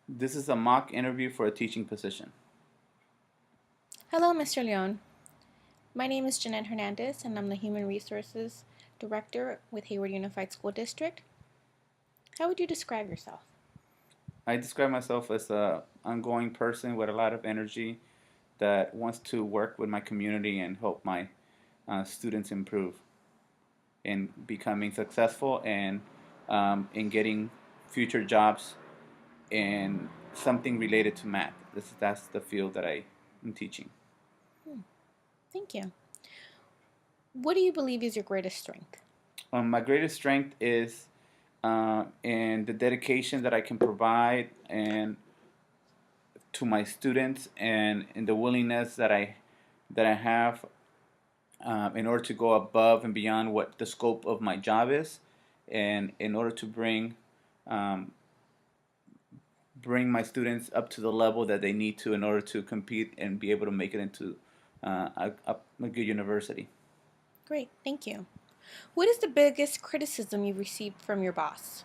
This is a mock interview for a teaching position. Hello, Mr. Leon. My name is Jeanette Hernandez, and I'm the Human Resources Director with Hayward Unified School District. How would you describe yourself? I describe myself as a ongoing person with a lot of energy that wants to work with my community and help my students improve in becoming successful and in getting future jobs in something related to math. That's the field that I am teaching. Hmm, thank you. What do you believe is your greatest strength? My greatest strength is in the dedication that I can provide and to my students and in the willingness that I have in order to go above and beyond what the scope of my job is, and in order to um, bring my students up to the level that they need to in order to compete and be able to make it into a good university. Great, thank you. What is the biggest criticism you've received from your boss?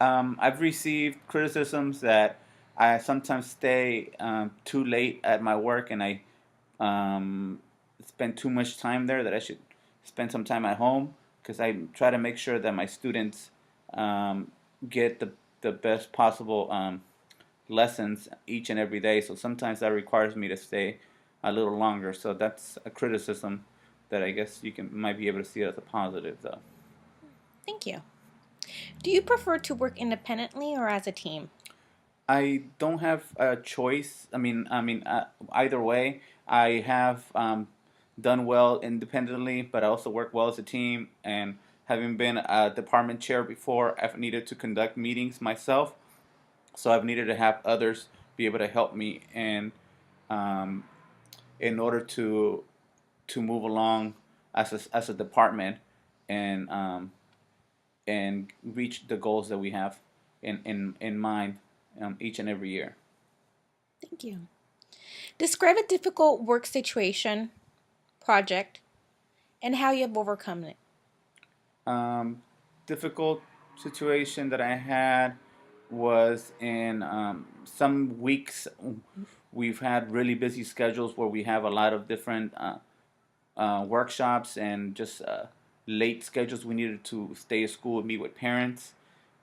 I've received criticisms that I sometimes stay too late at my work and I um, spend too much time there, that I should spend some time at home because I try to make sure that my students um, get the best possible lessons each and every day. So sometimes that requires me to stay a little longer. So that's a criticism that I guess you can might be able to see it as a positive, though. Thank you. Do you prefer to work independently or as a team? I don't have a choice. Either way, I have done well independently, but I also work well as a team. And having been a department chair before, I've needed to conduct meetings myself, so I've needed to have others be able to help me and um, in order to move along as a department and and reach the goals that we have in mind each and every year. Thank you. Describe a difficult work situation, project, and how you have overcome it. Um, Difficult situation that I had was in some weeks we've had really busy schedules where we have a lot of different workshops and just late schedules. We needed to stay at school and meet with parents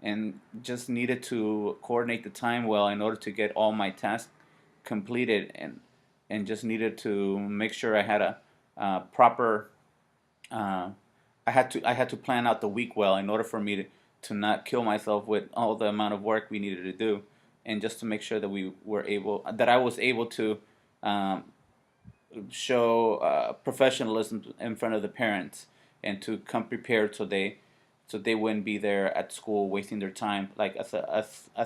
and just needed to coordinate the time well in order to get all my tasks completed and just needed to make sure I had a proper uh, I had to plan out the week well in order for me to not kill myself with all the amount of work we needed to do, and just to make sure that I was able to um, show professionalism in front of the parents and to come prepared so they wouldn't be there at school wasting their time, like as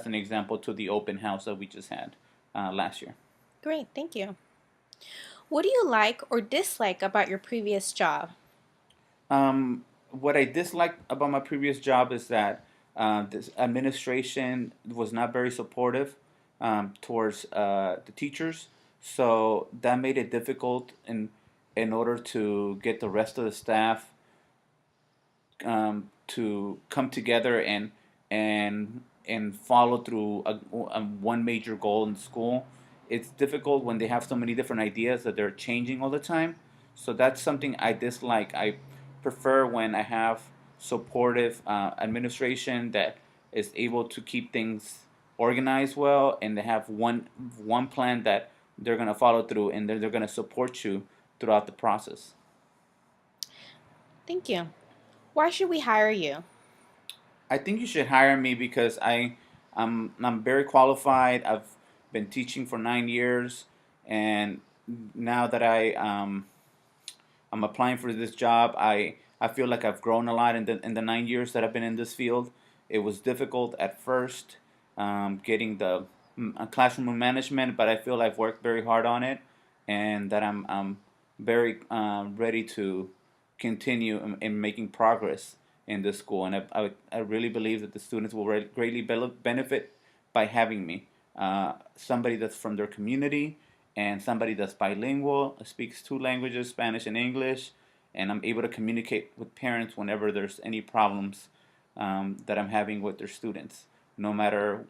an example to the open house that we just had last year. Great, thank you. What do you like or dislike about your previous job? What I disliked about my previous job is that this administration was not very supportive towards the teachers, so that made it difficult in order to get the rest of the staff to come together and follow through one major goal in school. It's difficult when they have so many different ideas that they're changing all the time. So that's something I dislike. I prefer when I have supportive administration that is able to keep things organized well, and they have one plan that they're gonna follow through, and they're gonna support you throughout the process. Thank you. Why should we hire you? I think you should hire me because I'm very qualified. I've been teaching for 9 years, and now that I'm applying for this job, I feel like I've grown a lot in the 9 years that I've been in this field. It was difficult at first getting the classroom management, but I feel I've worked very hard on it, and that I'm very ready to continue in making progress in this school. And I really believe that the students will greatly benefit by having me. Somebody that's from their community and somebody that's bilingual, speaks two languages, Spanish and English, and I'm able to communicate with parents whenever there's any problems that I'm having with their students, no matter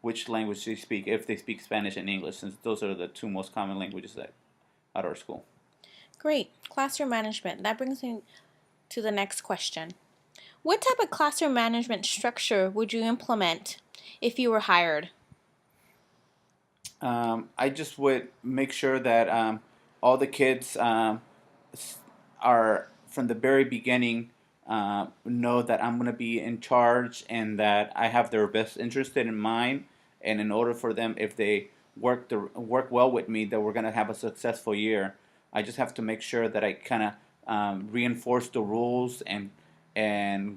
which language they speak, if they speak Spanish and English, since those are the two most common languages at our school. Great. Classroom management. That brings me to the next question. What type of classroom management structure would you implement if you were hired? I just would make sure that all the kids are from the very beginning know that I'm going to be in charge and that I have their best interest in mind. And in order for them, if they work well with me, that we're going to have a successful year. I just have to make sure that I kind of reinforce the rules and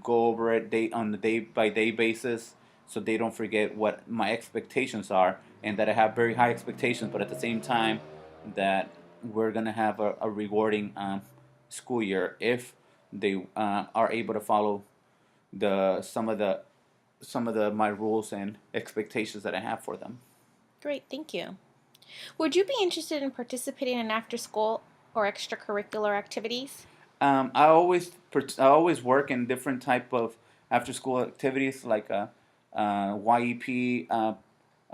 go over it on the day by day basis, so they don't forget what my expectations are, and that I have very high expectations, but at the same time that we're gonna have a rewarding school year if they are able to follow the some of the my rules and expectations that I have for them. Great, thank you. Would you be interested in participating in after school or extracurricular activities? I always work in different type of after school activities like YEP,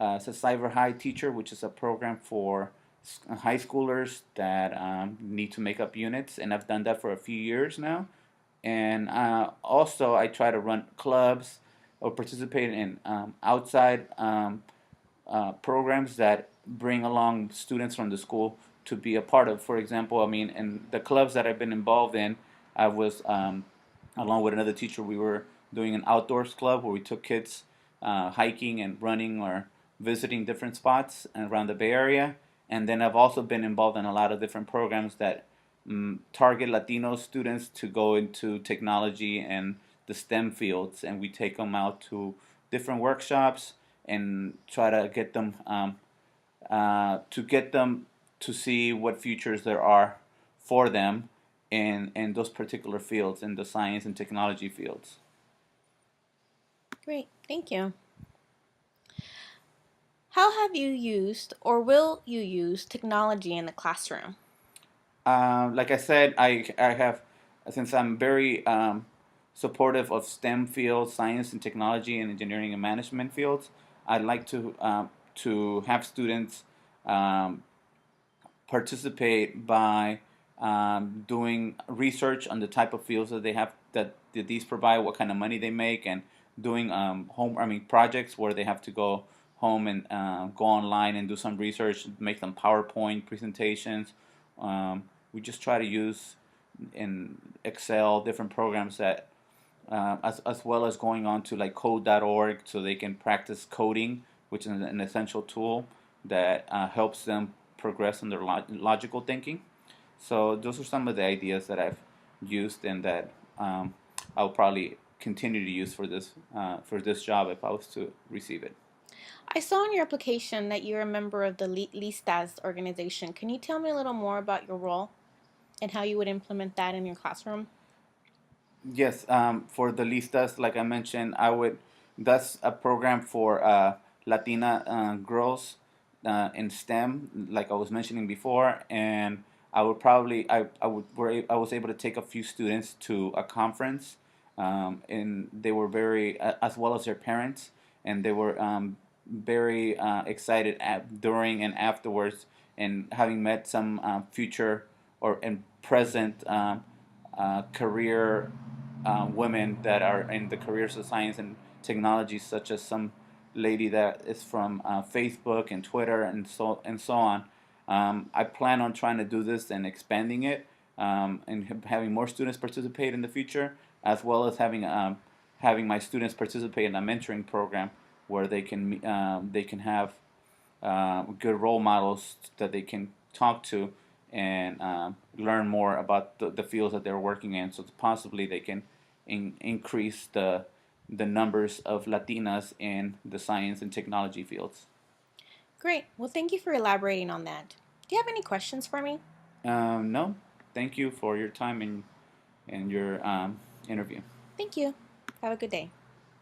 it's a Cyber High Teacher, which is a program for high schoolers that need to make up units, and I've done that for a few years now. And also, I try to run clubs or participate in outside programs that bring along students from the school to be a part of. For example, I mean, in the clubs that I've been involved in, I was along with another teacher. We were doing an outdoors club where we took kids hiking and running or visiting different spots around the Bay Area. And then I've also been involved in a lot of different programs that target Latino students to go into technology and the STEM fields, and we take them out to different workshops and try to get them to see what futures there are for them in those particular fields, in the science and technology fields. Great, thank you. How have you used or will you use technology in the classroom? Like I said, I have, since I'm very supportive of STEM fields, science and technology and engineering and management fields, I'd like to have students um, participate by doing research on the type of fields that they have that these provide, what kind of money they make, and doing projects where they have to go home and go online and do some research, make some PowerPoint presentations. We just try to use in Excel different programs that as well as going on to like code.org so they can practice coding, which is an essential tool that helps them progress in their logical thinking. So those are some of the ideas that I've used and that I'll probably continue to use for this job if I was to receive it. I saw in your application that you're a member of the Listas organization. Can you tell me a little more about your role and how you would implement that in your classroom? Yes, for the listas, like I mentioned, I would. That's a program for Latina girls in STEM, like I was mentioning before, and I was able to take a few students to a conference, and they were very as well as their parents, and they were very excited during and afterwards, and having met some future or and present career women that are in the careers of science and technology, such as some lady that is from Facebook and Twitter and so on. I plan on trying to do this and expanding it, and having more students participate in the future, as well as having my students participate in a mentoring program where they can have good role models that they can talk to and learn more about the fields that they're working in, so possibly they can increase the numbers of Latinas in the science and technology fields. Great. Well, thank you for elaborating on that. Do you have any questions for me? No, thank you for your time and your interview. Thank you. Have a good day.